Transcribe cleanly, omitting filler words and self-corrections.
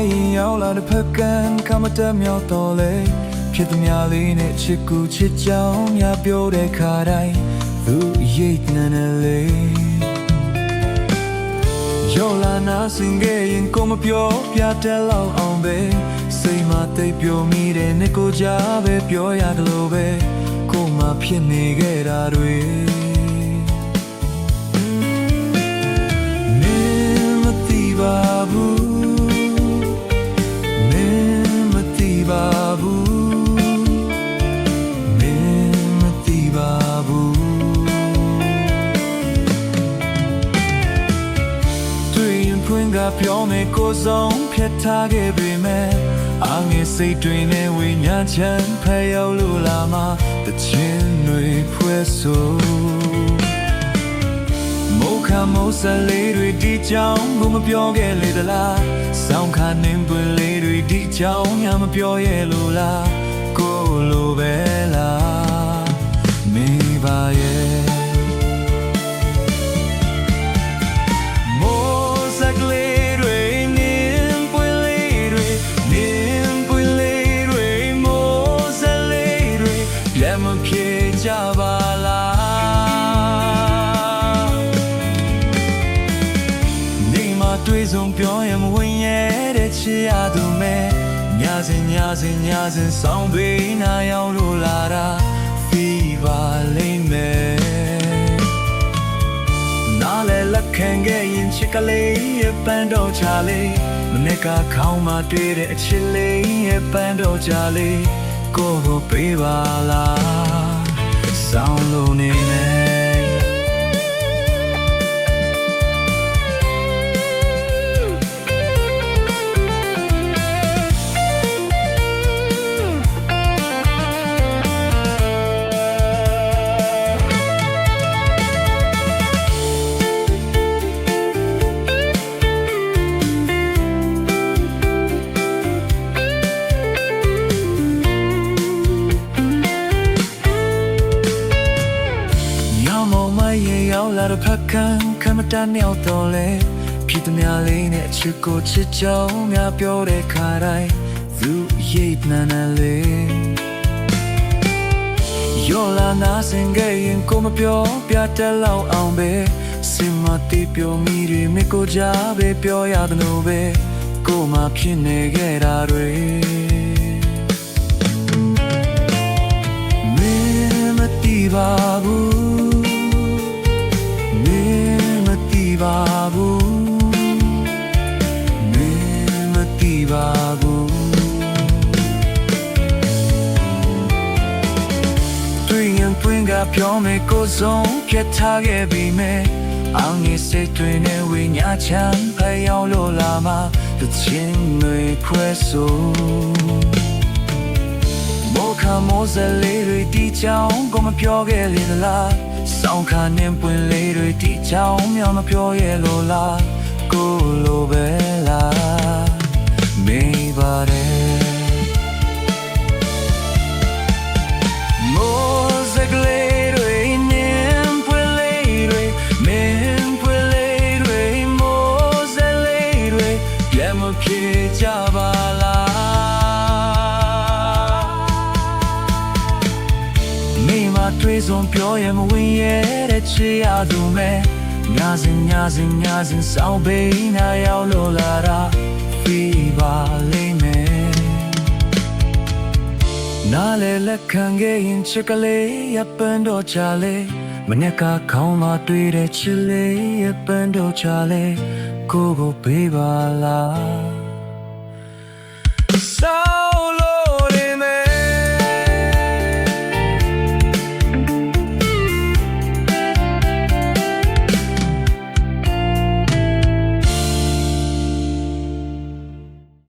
ရင်ရောက်လာတဲ့ဖက်ကန်ခမတမြောက်တော်လေဖြစ်သမျှလေးနဲ့ချစ်ကူချစ်ကြောင်းများပြောတဲ့ခါတိုင်းသူရိတ်နေနေလေရောက်လာနာစင်ခဲ့ရင်ကိုမပြောပြတဲ့လောက်အောင်ပဲစိတ်မသိပ်ပြောမိတဲ့နှစ်ကိုကြားပဲပြောရတယ်လို့ပဲကိုမှဖြစ်နေခဲ့တာတွေမင်းမသိပါဘူးမင်းမသိပါဘူးမင်းမသိပါဘူးတွေ့ရင်ဖွင့်ကပြောမယ်ကိုဆုံးဖြတ်ထားခဲ့ပေမဲ့အငယ်စိတ်တွင်နဲ့ဝိညာဉ်ချမ်းဖယ်ရောက်လို့လာမှတခြင်းတွေဖွဲ့ဆိုမိုးခါမိုးစလေးတွေဒီကြောင်ကိုမပြောခဲ့လေသလားဆောင်းခါနှင်းပွင့်လေးတွေဒီကြောင်ညာမပြောရဲ့လို့လားကိုလိုပဲလားမေးပါရဲ့ကြပါလားနေမတွေ့ဆုံးပြောရင်မဝင်ရတဲ့ချစ်ရသူမဲ့ညစဉ်ဆောင်းပေးနာရောက်လို့လာတာဖီးပါလိမ့်မယ်နားလဲလက်ခံခဲ့ရင်ချစ်ကလေးရဲ့ပန်းတော်ချလေးမနေ့ကခေါင်းမှာတွေ့တဲ့အချစ်လေးရဲ့ပန်းတော်ချလေးကိုကိုပေးပါလားဆောင်းလို့နေမယ်ရောက်လာတဲ့ဖက်ကန်ခမတန်းရောက်တော့လေဖြစ်သမျှလေးနဲ့ချစ်ကိုချစ်ကြောင်းများပြောတဲ့ခါတိုင်းသူရိတ်နေနေလေရောက်လာနာစင်ခဲ့ရင်ကိုမပြောပြတဲ့လောက်အောင်ပဲစင်မတိပြောမိတွေမကိုကြပဲပြောရတယ်လို့ပဲကိုမှဖြစ်နေခဲ့တာတွေမင်းမသိပါဘူးပါဘူးမင်းမသိပါဘူးတွေ့ရင်ပွင့်ကပြောမယ်ကိုဆုံးဖြတ်ထားခဲ့ပြီမဲ့အောင်ငယ်စိတ်တွင်နဲ့ဝိညာဉ်ချမ်းဖယ်ရောက်လို့လာမှတခြင်းတွေခွဲဆိုမိုးခါမိုးစလေးတွေတီချောင်းကိုမပြောခဲ့လေလားဆောင်းခါနှင်းပွင့်လေးတွေဒီကြောင်များမပြောရဲ့လို့လားကိုလိုပဲလားမေးပါတယ်မိုးစကလေးတွေနှင်းပွင့်လေးတွေမင်းပွင့်လေးတွေမိုးစလေးတွေပြန်မဖြစ်ကြပါတွေ့ဆုံးပြောရင်မဝင်ရတဲ့ချစ်ရသူမဲ့ညစဉ်ဆောင်းပေးနာရောက်လို့လာတာဖီးပါလိမ့်မယ်နားလေလက်ခံခဲ့ရင်ချစ်ကလေးရပန်းတော့ချလေမနေ့ကခေါင်းမှာတွေ့တဲ့ချစ်လေးရပန်းတော့ချလေကိုကိုပေးပါလား